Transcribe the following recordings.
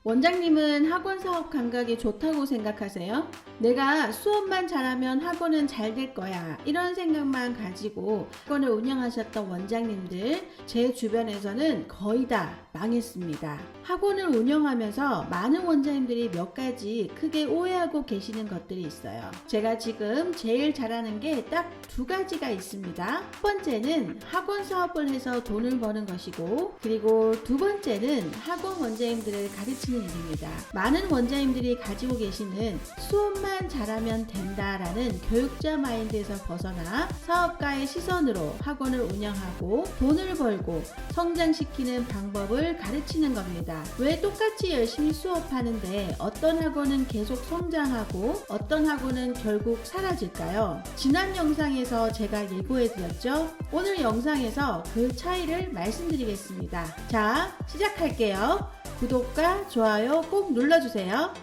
원장님은 학원 사업 감각이 좋다고 생각하세요? 내가 수업만 잘하면 학원은 잘 될 거야. 이런 생각만 가지고 학원을 운영하셨던 원장님들, 제 주변에서는 거의 다 망했습니다. 학원을 운영하면서 많은 원장님들이 몇 가지 크게 오해하고 계시는 것들이 있어요. 제가 지금 제일 잘하는 게 딱 두 가지가 있습니다. 첫 번째는 학원 사업을 해서 돈을 버는 것이고, 그리고 두 번째는 학원 원장님들을 가르치는 일입니다. 많은 원장님들이 가지고 계시는 수업만 잘하면 된다라는 교육자 마인드에서 벗어나 사업가의 시선으로 학원을 운영하고 돈을 벌고 성장시키는 방법을 가르치는 겁니다. 왜 똑같이 열심히 수업하는데 어떤 학원은 계속 성장하고 어떤 학원은 결국 사라질까요? 지난 영상에서 제가 예고해드렸죠? 오늘 영상에서 그 차이를 말씀드리겠습니다. 자, 시작할게요. 구독과 좋아요 꼭 눌러주세요.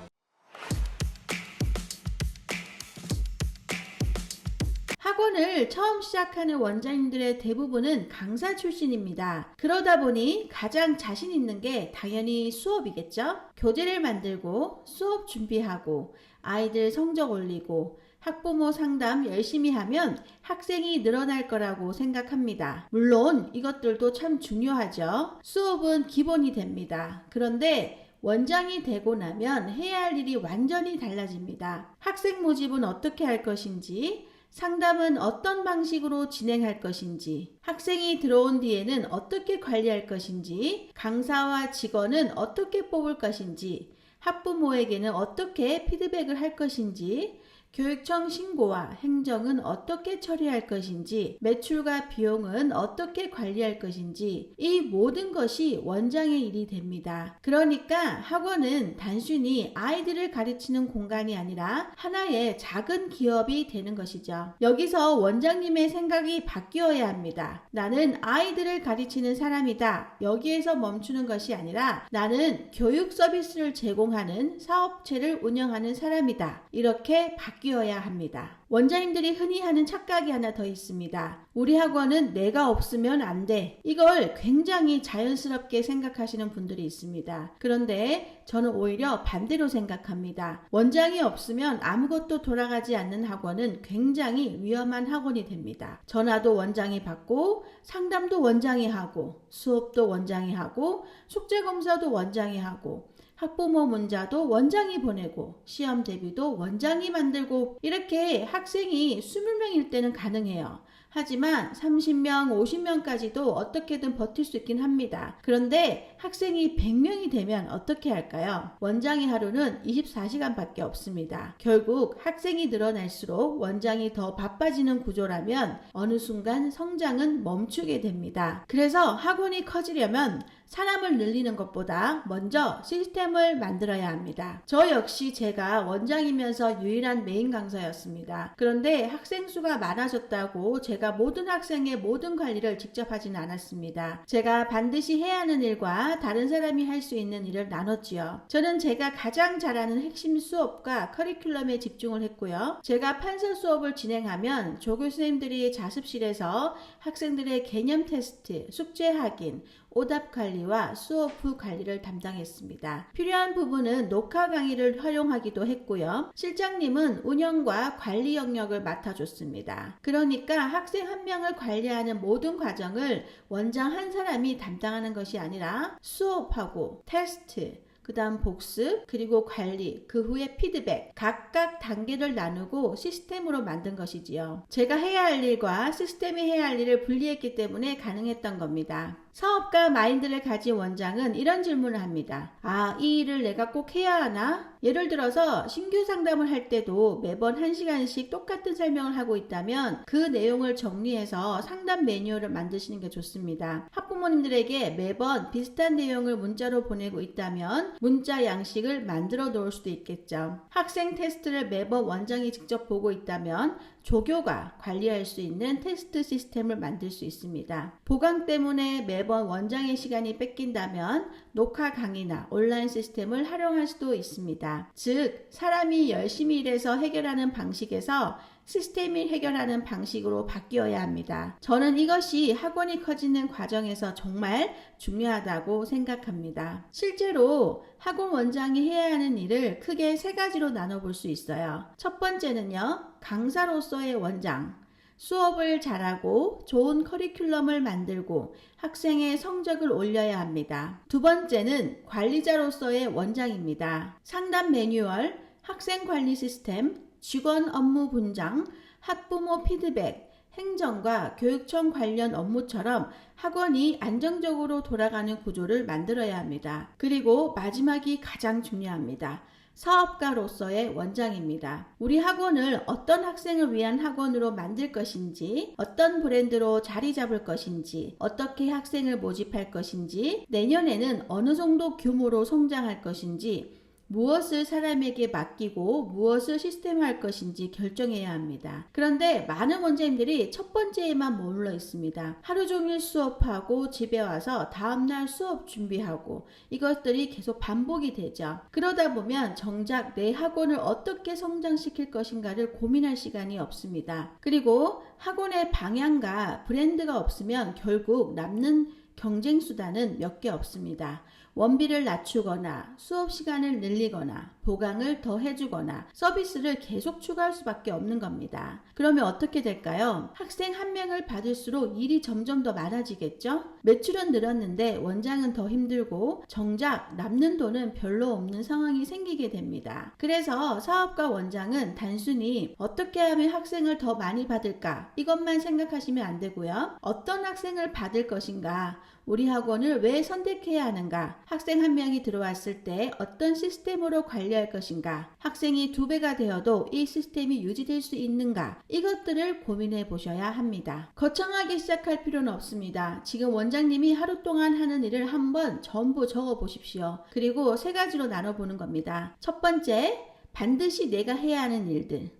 학원을 처음 시작하는 원장님들의 대부분은 강사 출신입니다. 그러다 보니 가장 자신 있는 게 당연히 수업이겠죠? 교재를 만들고 수업 준비하고 아이들 성적 올리고 학부모 상담 열심히 하면 학생이 늘어날 거라고 생각합니다. 물론 이것들도 참 중요하죠. 수업은 기본이 됩니다. 그런데 원장이 되고 나면 해야 할 일이 완전히 달라집니다. 학생 모집은 어떻게 할 것인지, 상담은 어떤 방식으로 진행할 것인지, 학생이 들어온 뒤에는 어떻게 관리할 것인지, 강사와 직원은 어떻게 뽑을 것인지, 학부모에게는 어떻게 피드백을 할 것인지, 교육청 신고와 행정은 어떻게 처리할 것인지, 매출과 비용은 어떻게 관리할 것인지, 이 모든 것이 원장의 일이 됩니다. 그러니까 학원은 단순히 아이들을 가르치는 공간이 아니라 하나의 작은 기업이 되는 것이죠. 여기서 원장님의 생각이 바뀌어야 합니다. 나는 아이들을 가르치는 사람이다. 여기에서 멈추는 것이 아니라 나는 교육 서비스를 제공하는 사업체를 운영하는 사람이다. 이렇게 바뀌어야 합니다. 원장님들이 흔히 하는 착각이 하나 더 있습니다. 우리 학원은 내가 없으면 안 돼. 이걸 굉장히 자연스럽게 생각하시는 분들이 있습니다. 그런데 저는 오히려 반대로 생각합니다. 원장이 없으면 아무것도 돌아가지 않는 학원은 굉장히 위험한 학원이 됩니다. 전화도 원장이 받고 상담도 원장이 하고 수업도 원장이 하고 숙제검사도 원장이 하고 학부모 문자도 원장이 보내고 시험 대비도 원장이 만들고 이렇게 학생이 20명일 때는 가능해요. 하지만 30명, 50명까지도 어떻게든 버틸 수 있긴 합니다. 그런데 학생이 100명이 되면 어떻게 할까요? 원장의 하루는 24시간밖에 없습니다. 결국 학생이 늘어날수록 원장이 더 바빠지는 구조라면 어느 순간 성장은 멈추게 됩니다. 그래서 학원이 커지려면 사람을 늘리는 것보다 먼저 시스템을 만들어야 합니다. 저 역시 제가 원장이면서 유일한 메인 강사였습니다. 그런데 학생 수가 많아졌다고 제가 모든 학생의 모든 관리를 직접 하지는 않았습니다. 제가 반드시 해야 하는 일과 다른 사람이 할 수 있는 일을 나눴지요. 저는 제가 가장 잘하는 핵심 수업과 커리큘럼에 집중을 했고요. 제가 판서 수업을 진행하면 조교수님들이 자습실에서 학생들의 개념 테스트, 숙제 확인, 오답 관리와 수업 후 관리를 담당했습니다. 필요한 부분은 녹화 강의를 활용하기도 했고요. 실장님은 운영과 관리 영역을 맡아줬습니다. 그러니까 학생 한 명을 관리하는 모든 과정을 원장 한 사람이 담당하는 것이 아니라 수업하고 테스트, 그 다음 복습, 그리고 관리, 그 후에 피드백, 각각 단계를 나누고 시스템으로 만든 것이지요. 제가 해야 할 일과 시스템이 해야 할 일을 분리했기 때문에 가능했던 겁니다. 사업가 마인드를 가진 원장은 이런 질문을 합니다. 이 일을 내가 꼭 해야 하나? 예를 들어서 신규 상담을 할 때도 매번 1시간씩 똑같은 설명을 하고 있다면 그 내용을 정리해서 상담 매뉴얼을 만드시는 게 좋습니다. 학부모님들에게 매번 비슷한 내용을 문자로 보내고 있다면 문자 양식을 만들어 놓을 수도 있겠죠. 학생 테스트를 매번 원장이 직접 보고 있다면 조교가 관리할 수 있는 테스트 시스템을 만들 수 있습니다. 보강 때문에 매번 원장의 시간이 뺏긴다면 녹화 강의나 온라인 시스템을 활용할 수도 있습니다. 즉, 사람이 열심히 일해서 해결하는 방식에서 시스템이 해결하는 방식으로 바뀌어야 합니다. 저는 이것이 학원이 커지는 과정에서 정말 중요하다고 생각합니다. 실제로 학원 원장이 해야 하는 일을 크게 세 가지로 나눠볼 수 있어요. 첫 번째는요, 강사로서의 원장. 수업을 잘하고 좋은 커리큘럼을 만들고 학생의 성적을 올려야 합니다. 두 번째는 관리자로서의 원장입니다. 상담 매뉴얼, 학생 관리 시스템, 직원 업무 분장, 학부모 피드백, 행정과 교육청 관련 업무처럼 학원이 안정적으로 돌아가는 구조를 만들어야 합니다. 그리고 마지막이 가장 중요합니다. 사업가로서의 원장입니다. 우리 학원을 어떤 학생을 위한 학원으로 만들 것인지, 어떤 브랜드로 자리 잡을 것인지, 어떻게 학생을 모집할 것인지, 내년에는 어느 정도 규모로 성장할 것인지, 무엇을 사람에게 맡기고 무엇을 시스템화할 것인지 결정해야 합니다. 그런데 많은 원장님들이 첫 번째에만 머물러 있습니다. 하루 종일 수업하고 집에 와서 다음날 수업 준비하고 이것들이 계속 반복이 되죠. 그러다 보면 정작 내 학원을 어떻게 성장시킬 것인가를 고민할 시간이 없습니다. 그리고 학원의 방향과 브랜드가 없으면 결국 남는 경쟁 수단은 몇 개 없습니다. 원비를 낮추거나 수업 시간을 늘리거나 보강을 더 해주거나 서비스를 계속 추가할 수밖에 없는 겁니다. 그러면 어떻게 될까요? 학생 한 명을 받을수록 일이 점점 더 많아지겠죠? 매출은 늘었는데 원장은 더 힘들고 정작 남는 돈은 별로 없는 상황이 생기게 됩니다. 그래서 사업가 원장은 단순히 어떻게 하면 학생을 더 많이 받을까 이것만 생각하시면 안 되고요. 어떤 학생을 받을 것인가, 우리 학원을 왜 선택해야 하는가, 학생 한 명이 들어왔을 때 어떤 시스템으로 관리할 것인가, 학생이 2배가 되어도 이 시스템이 유지될 수 있는가, 이것들을 고민해 보셔야 합니다. 거창하게 시작할 필요는 없습니다. 지금 원장님이 하루 동안 하는 일을 한번 전부 적어 보십시오. 그리고 세 가지로 나눠보는 겁니다. 첫 번째, 반드시 내가 해야 하는 일들.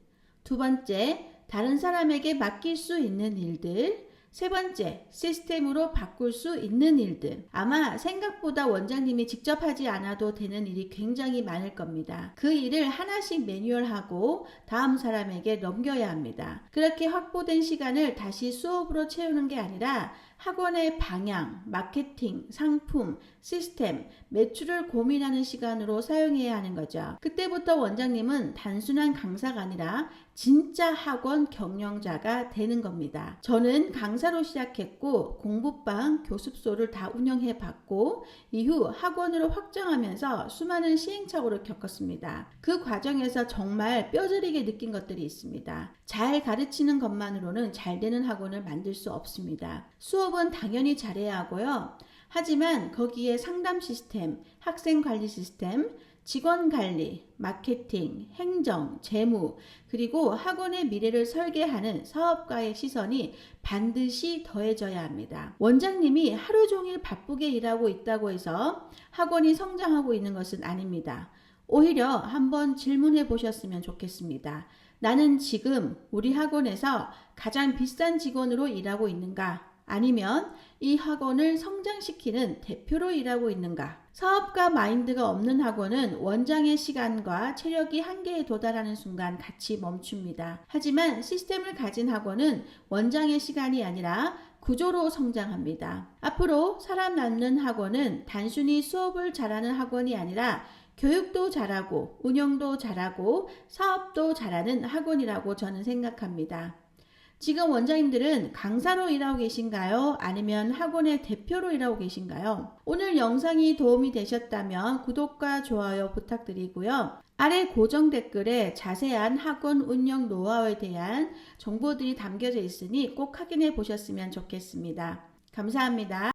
두 번째, 다른 사람에게 맡길 수 있는 일들. 세 번째, 시스템으로 바꿀 수 있는 일들. 아마 생각보다 원장님이 직접 하지 않아도 되는 일이 굉장히 많을 겁니다. 그 일을 하나씩 매뉴얼하고 다음 사람에게 넘겨야 합니다. 그렇게 확보된 시간을 다시 수업으로 채우는 게 아니라 학원의 방향, 마케팅, 상품, 시스템, 매출을 고민하는 시간으로 사용해야 하는 거죠. 그때부터 원장님은 단순한 강사가 아니라 진짜 학원 경영자가 되는 겁니다. 저는 강사로 시작했고 공부방, 교습소를 다 운영해 봤고 이후 학원으로 확장하면서 수많은 시행착오를 겪었습니다. 그 과정에서 정말 뼈저리게 느낀 것들이 있습니다. 잘 가르치는 것만으로는 잘 되는 학원을 만들 수 없습니다. 수업은 당연히 잘해야 하고요. 하지만 거기에 상담 시스템, 학생 관리 시스템, 직원 관리, 마케팅, 행정, 재무, 그리고 학원의 미래를 설계하는 사업가의 시선이 반드시 더해져야 합니다. 원장님이 하루 종일 바쁘게 일하고 있다고 해서 학원이 성장하고 있는 것은 아닙니다. 오히려 한번 질문해 보셨으면 좋겠습니다. 나는 지금 우리 학원에서 가장 비싼 직원으로 일하고 있는가? 아니면 이 학원을 성장시키는 대표로 일하고 있는가? 사업가 마인드가 없는 학원은 원장의 시간과 체력이 한계에 도달하는 순간 같이 멈춥니다. 하지만 시스템을 가진 학원은 원장의 시간이 아니라 구조로 성장합니다. 앞으로 사람 낳는 학원은 단순히 수업을 잘하는 학원이 아니라 교육도 잘하고 운영도 잘하고 사업도 잘하는 학원이라고 저는 생각합니다. 지금 원장님들은 강사로 일하고 계신가요? 아니면 학원의 대표로 일하고 계신가요? 오늘 영상이 도움이 되셨다면 구독과 좋아요 부탁드리고요. 아래 고정 댓글에 자세한 학원 운영 노하우에 대한 정보들이 담겨져 있으니 꼭 확인해 보셨으면 좋겠습니다. 감사합니다.